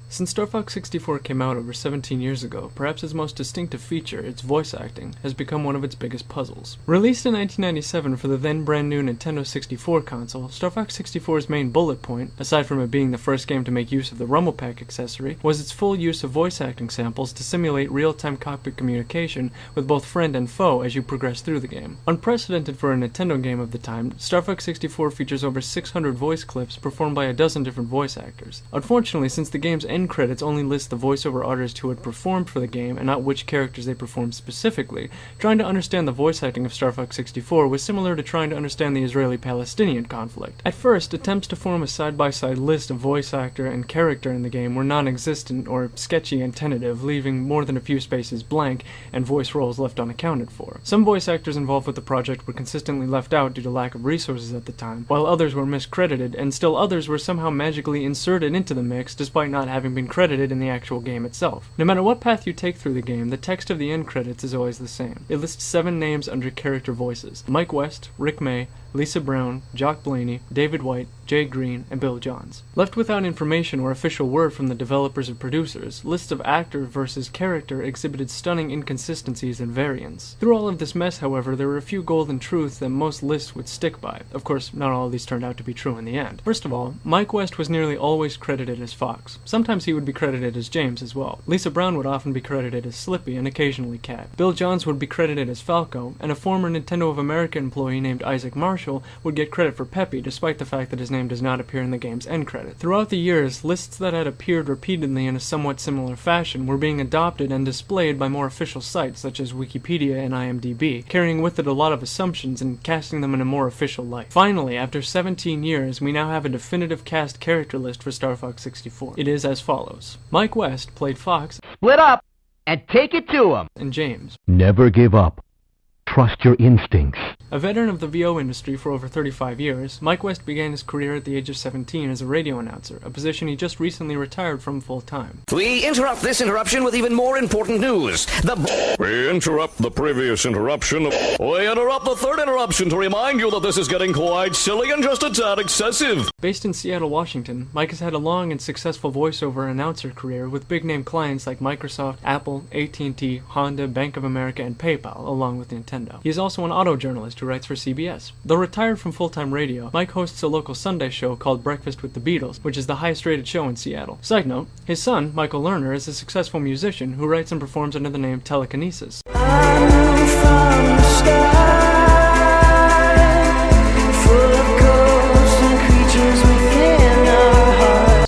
Since Star Fox 64 came out over 17 years ago, perhaps its most distinctive feature, its voice acting, has become one of its biggest puzzles. Released in 1997 for the then brand new Nintendo 64 console, Star Fox 64's main bullet point, aside from it being the first game to make use of the Rumble Pack accessory, was its full use of voice acting samples to simulate real-time cockpit communication with both friend and foe as you progress through the game. Unprecedented for a Nintendo game of the time, Star Fox 64 features over 600 voice clips performed by a dozen different voice actors. Unfortunately, since the game's end credits only list the voiceover artists who had performed for the game and not which characters they performed specifically, trying to understand the voice acting of Star Fox 64 was similar to trying to understand the Israeli-Palestinian conflict. At first, attempts to form a side-by-side list of voice actor and character in the game were non-existent or sketchy and tentative, leaving more than a few spaces blank and voice roles left unaccounted for. Some voice actors involved with the project were consistently left out due to lack of resources at the time, while others were miscredited, and still others were somehow magically inserted into the mix despite not having been credited in the actual game itself. No matter what path you take through the game, the text of the end credits is always the same. It lists 7 names under character voices: Mike West, Rick May, Lisa Brown, Jock Blaney, David White, Jay Green, and Bill Johns. Left without information or official word from the developers or producers, lists of actor versus character exhibited stunning inconsistencies and variants. Through all of this mess, however, there were a few golden truths that most lists would stick by. Of course, not all of these turned out to be true in the end. First of all, Mike West was nearly always credited as Fox. Sometimes he would be credited as James as well. Lisa Brown would often be credited as Slippy and occasionally Cat. Bill Johns would be credited as Falco, and a former Nintendo of America employee named Isaac Marshall would get credit for Peppy, despite the fact that his name does not appear in the game's end credit. Throughout the years, lists that had appeared repeatedly in a somewhat similar fashion were being adopted and displayed by more official sites such as Wikipedia and IMDb, carrying with it a lot of assumptions and casting them in a more official light. Finally, after 17 years, we now have a definitive cast character list for Star Fox 64. It is as follows. Mike West played Fox. Split up and take it to him. And James. Never give up. Trust your instincts. A veteran of the VO industry for over 35 years, Mike West began his career at the age of 17 as a radio announcer, a position he just recently retired from full-time. We interrupt this interruption with even more important news. We interrupt the previous interruption. We interrupt the third interruption to remind you that this is getting quite silly and just a tad excessive. Based in Seattle, Washington, Mike has had a long and successful voiceover announcer career with big-name clients like Microsoft, Apple, AT&T, Honda, Bank of America, and PayPal, along with Nintendo. He is also an auto journalist who writes for CBS. Though retired from full-time radio, Mike hosts a local Sunday show called Breakfast with the Beatles, which is the highest-rated show in Seattle. Side note, his son, Michael Lerner, is a successful musician who writes and performs under the name Telekinesis.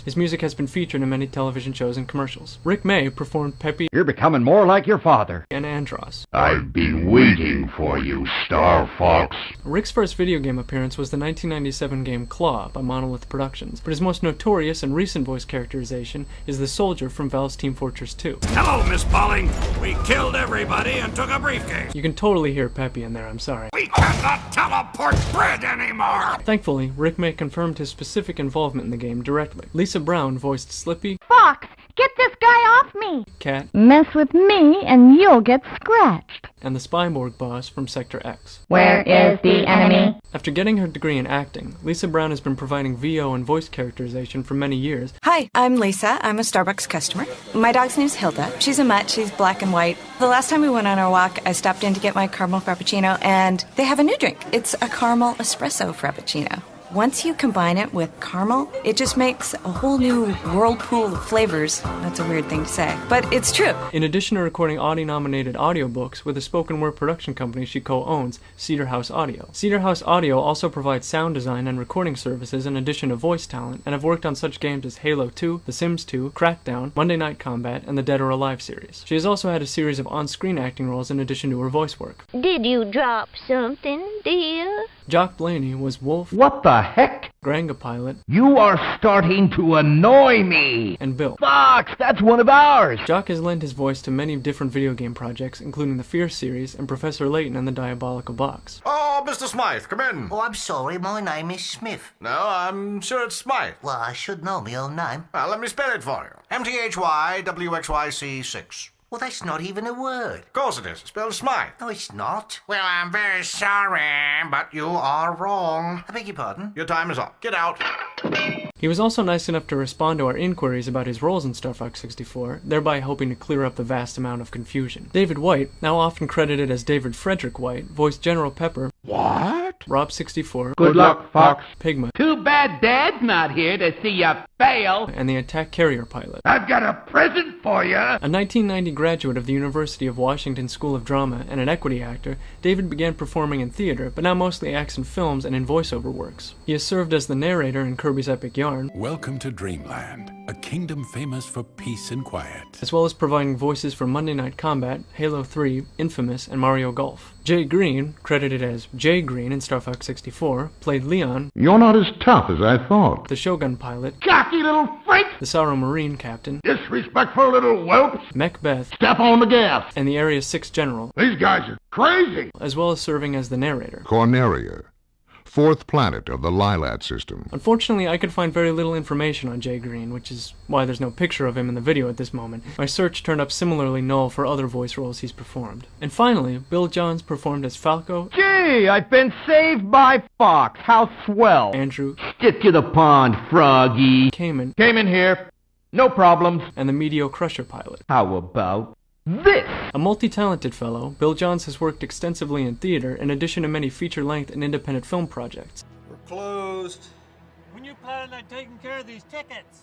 His music has been featured in many television shows and commercials. Rick May performed Peppy. You're becoming more like your father. And Andros. I've been waiting for you, Star Fox. Rick's first video game appearance was the 1997 game Claw by Monolith Productions, but his most notorious and recent voice characterization is the soldier from Valve's Team Fortress 2. Hello, Miss Pauling. We killed everybody and took a briefcase. You can totally hear Peppy in there, I'm sorry. We cannot teleport bread anymore. Thankfully, Rick May confirmed his specific involvement in the game directly. Lisa Brown voiced Slippy. Fox, get this guy off me! Cat. Mess with me and you'll get scratched. And the Spyborg boss from Sector X. Where is the enemy? After getting her degree in acting, Lisa Brown has been providing VO and voice characterization for many years. Hi, I'm Lisa. I'm a Starbucks customer. My dog's name's Hilda. She's a mutt. She's black and white. The last time we went on our walk, I stopped in to get my caramel frappuccino, and they have a new drink. It's a caramel espresso frappuccino. Once you combine it with caramel, it just makes a whole new whirlpool of flavors. That's a weird thing to say, but it's true. In addition to recording Audie-nominated audiobooks with a spoken word production company she co-owns, Cedar House Audio. Cedar House Audio also provides sound design and recording services in addition to voice talent, and have worked on such games as Halo 2, The Sims 2, Crackdown, Monday Night Combat, and the Dead or Alive series. She has also had a series of on-screen acting roles in addition to her voice work. Did you drop something, dear? Jock Blaney was Wolf. What the heck? Granga Pilot. You are starting to annoy me. And Bill. Fox, that's one of ours. Jock has lent his voice to many different video game projects, including the Fierce series and Professor Layton and the Diabolical Box. Oh, Mr. Smythe, come in. Oh, I'm sorry, my name is Smith. No, I'm sure it's Smythe. Well, I should know my own name. Well, let me spell it for you. MTHYWXYC6. Well, that's not even a word. Of course it is. It's spelled Smythe. No, it's not. Well, I'm very sorry, but you are wrong. I beg your pardon? Your time is up. Get out. He was also nice enough to respond to our inquiries about his roles in Star Fox 64, thereby hoping to clear up the vast amount of confusion. David White, now often credited as David Frederick White, voiced General Pepper. What? Rob 64. Good luck, Fox. Pigma. Too bad Dad's not here to see you fail. And the attack carrier pilot. I've got a present for you. A 1990 graduate of the University of Washington School of Drama and an equity actor, David began performing in theater, but now mostly acts in films and in voiceover works. He has served as the narrator in Kirby's Epic Yarn. Welcome to Dreamland, a kingdom famous for peace and quiet. As well as providing voices for Monday Night Combat, Halo 3, Infamous, and Mario Golf. Jay Green, credited as Jay Green in Star Fox 64, played Leon. You're not as tough as I thought. The Shogun pilot. Cocky little freak! The Sorrow Marine captain. Disrespectful little whelps! Macbeth. Step on the gas! And the Area 6 general. These guys are crazy! As well as serving as the narrator. Corneria, fourth planet of the Lilat system. Unfortunately, I could find very little information on Jay Green, which is why there's no picture of him in the video at this moment. My search turned up similarly null for other voice roles he's performed. And finally, Bill Johns performed as Falco. Gee, I've been saved by Fox. How swell. Andrew. Get to the pond, Froggy. Cayman. Came in here. No problems. And the Meteor Crusher pilot. How about this? A multi-talented fellow, Bill Johns has worked extensively in theater in addition to many feature-length and independent film projects. We're closed. When you planning on taking care of these tickets?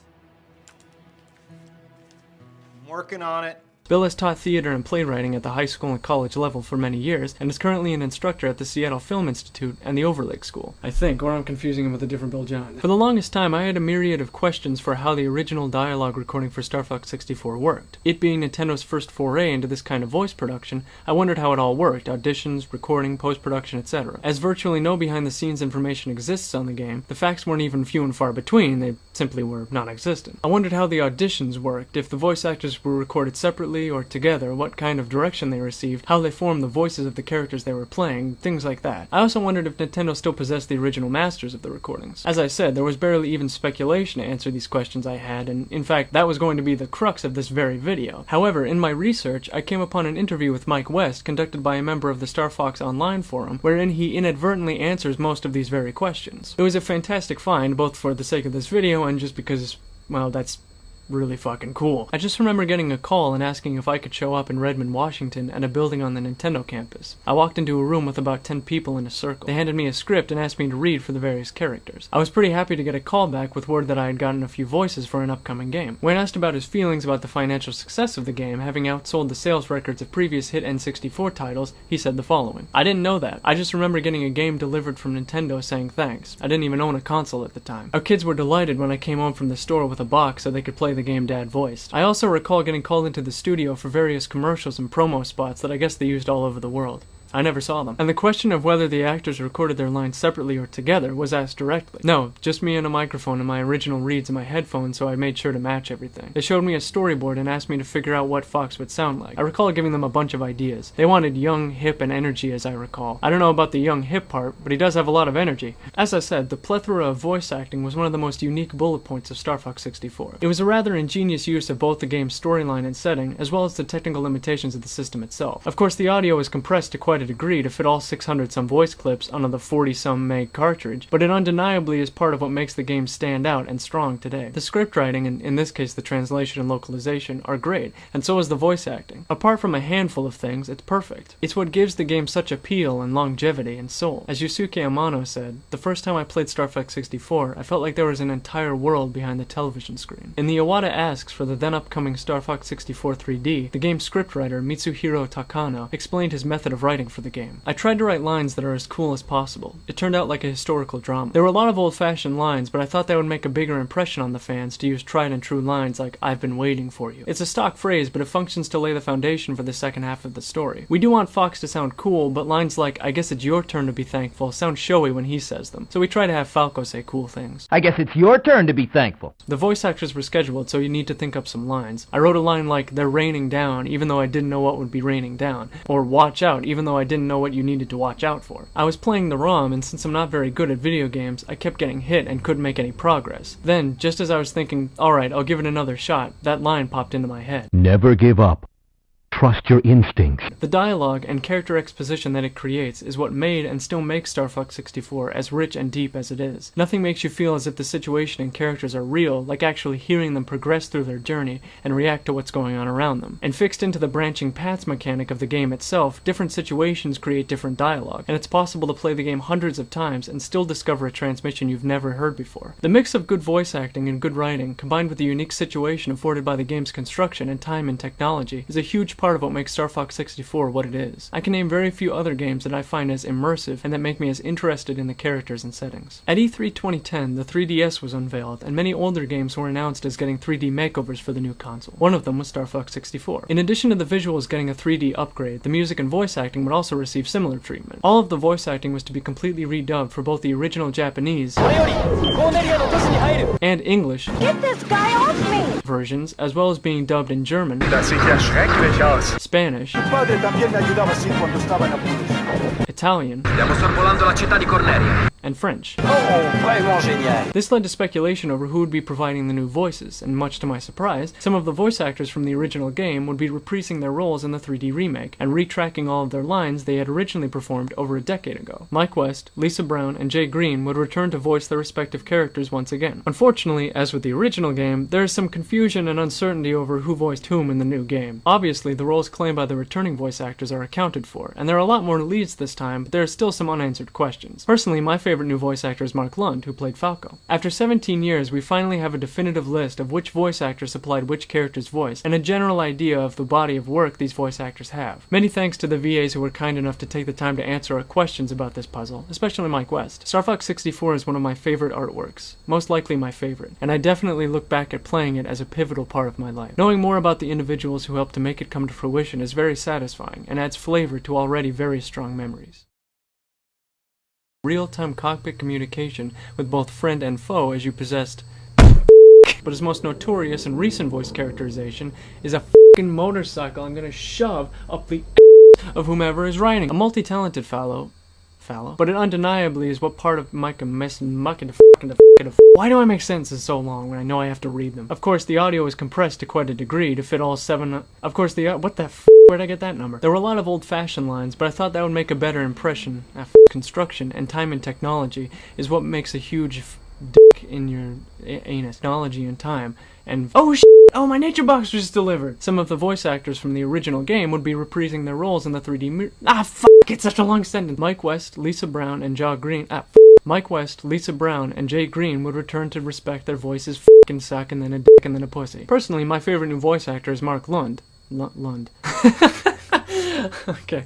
I'm working on it. Bill has taught theater and playwriting at the high school and college level for many years, and is currently an instructor at the Seattle Film Institute and the Overlake School. I think, or I'm confusing him with a different Bill Johns. For the longest time, I had a myriad of questions for how the original dialogue recording for Star Fox 64 worked. It being Nintendo's first foray into this kind of voice production, I wondered how it all worked, auditions, recording, post-production, etc. As virtually no behind-the-scenes information exists on the game, the facts weren't even few and far between, they simply were non-existent. I wondered how the auditions worked, if the voice actors were recorded separately or together, what kind of direction they received, how they formed the voices of the characters they were playing, things like that. I also wondered if Nintendo still possessed the original masters of the recordings. As I said, there was barely even speculation to answer these questions I had, and in fact, that was going to be the crux of this very video. However, in my research, I came upon an interview with Mike West conducted by a member of the Starfox Online forum, wherein he inadvertently answers most of these very questions. It was a fantastic find, both for the sake of this video and just because, well, that's really fucking cool. I just remember getting a call and asking if I could show up in Redmond, Washington at a building on the Nintendo campus. I walked into a room with about 10 people in a circle. They handed me a script and asked me to read for the various characters. I was pretty happy to get a call back with word that I had gotten a few voices for an upcoming game. When asked about his feelings about the financial success of the game, having outsold the sales records of previous hit N64 titles, he said the following. I didn't know that. I just remember getting a game delivered from Nintendo saying thanks. I didn't even own a console at the time. Our kids were delighted when I came home from the store with a box so they could play the game Dad voiced. I also recall getting called into the studio for various commercials and promo spots that I guess they used all over the world. I never saw them. And the question of whether the actors recorded their lines separately or together was asked directly. No, just me and a microphone and my original reads in my headphones, so I made sure to match everything. They showed me a storyboard and asked me to figure out what Fox would sound like. I recall giving them a bunch of ideas. They wanted young, hip, and energy, as I recall. I don't know about the young, hip part, but he does have a lot of energy. As I said, the plethora of voice acting was one of the most unique bullet points of Star Fox 64. It was a rather ingenious use of both the game's storyline and setting, as well as the technical limitations of the system itself. Of course, the audio was compressed to quite a degree to fit all 600-some voice clips on the 40-some meg cartridge, but it undeniably is part of what makes the game stand out and strong today. The script writing, and in this case the translation and localization, are great, and so is the voice acting. Apart from a handful of things, it's perfect. It's what gives the game such appeal and longevity and soul. As Yusuke Amano said, the first time I played Star Fox 64, I felt like there was an entire world behind the television screen. In the Iwata Asks for the then upcoming Star Fox 64 3D, the game's scriptwriter, Mitsuhiro Takano, explained his method of writing for the game. I tried to write lines that are as cool as possible. It turned out like a historical drama. There were a lot of old-fashioned lines, but I thought that would make a bigger impression on the fans to use tried and true lines like, "I've been waiting for you." It's a stock phrase, but it functions to lay the foundation for the second half of the story. We do want Fox to sound cool, but lines like, "I guess it's your turn to be thankful," sound showy when he says them. So we try to have Falco say cool things. I guess it's your turn to be thankful. The voice actors were scheduled, so you need to think up some lines. I wrote a line like, "They're raining down," even though I didn't know what would be raining down. Or, "Watch out," even though I didn't know what you needed to watch out for. I was playing the ROM, and since I'm not very good at video games, I kept getting hit and couldn't make any progress. Then, just as I was thinking, alright, I'll give it another shot, that line popped into my head. Never give up. Trust your instincts. The dialogue and character exposition that it creates is what made and still makes Star Fox 64 as rich and deep as it is. Nothing makes you feel as if the situation and characters are real, like actually hearing them progress through their journey and react to what's going on around them. And fixed into the branching paths mechanic of the game itself, different situations create different dialogue, and it's possible to play the game hundreds of times and still discover a transmission you've never heard before. The mix of good voice acting and good writing, combined with the unique situation afforded by the game's construction and time and technology, is a huge part of what makes Star Fox 64 what it is. I can name very few other games that I find as immersive and that make me as interested in the characters and settings. At E3 2010, the 3DS was unveiled, and many older games were announced as getting 3D makeovers for the new console. One of them was Star Fox 64. In addition to the visuals getting a 3D upgrade, the music and voice acting would also receive similar treatment. All of the voice acting was to be completely redubbed for both the original Japanese and English Get this guy off me! versions, as well as being dubbed in German, Spanish, Italian, and French. This led to speculation over who would be providing the new voices, and much to my surprise, some of the voice actors from the original game would be reprising their roles in the 3D remake, and retracking all of their lines they had originally performed over a decade ago. Mike West, Lisa Brown, and Jay Green would return to voice their respective characters once again. Unfortunately, as with the original game, there is some confusion and uncertainty over who voiced whom in the new game. Obviously, the roles claimed by the returning voice actors are accounted for, and there are a lot more leads this time, but there are still some unanswered questions. Personally, my favorite new voice actor is Mark Lund, who played Falco. After 17 years, we finally have a definitive list of which voice actor supplied which character's voice, and a general idea of the body of work these voice actors have. Many thanks to the VAs who were kind enough to take the time to answer our questions about this puzzle, especially Mike West. Star Fox 64 is one of my favorite artworks, most likely my favorite, and I definitely look back at playing it as a pivotal part of my life. Knowing more about the individuals who helped to make it come to fruition is very satisfying, and adds flavor to already very strong memories. Real-time cockpit communication with both friend and foe as you possessed but his most notorious and recent voice characterization is a f***ing motorcycle I'm gonna shove up the of whomever is riding. A multi-talented fallow, but it undeniably is what part of Micah messing mucking Why do I make sentences so long when I know I have to read them? Of course, the audio is compressed to quite a degree to fit all 7. Of course, what the f***? Where'd I get that number? There were a lot of old-fashioned lines, but I thought that would make a better impression. Construction and time and technology is what makes a huge dick in your anus. Technology and time. And oh shit! Oh, my nature box was just delivered! Some of the voice actors from the original game would be reprising their roles in the 3D mirror. It's such a long sentence. Mike West, Lisa Brown, and Mike West, Lisa Brown, and Jay Green would return to respect their voices f***ing suck and then a dick and then a pussy. Personally, my favorite new voice actor is Mark Lund. Lund. Okay.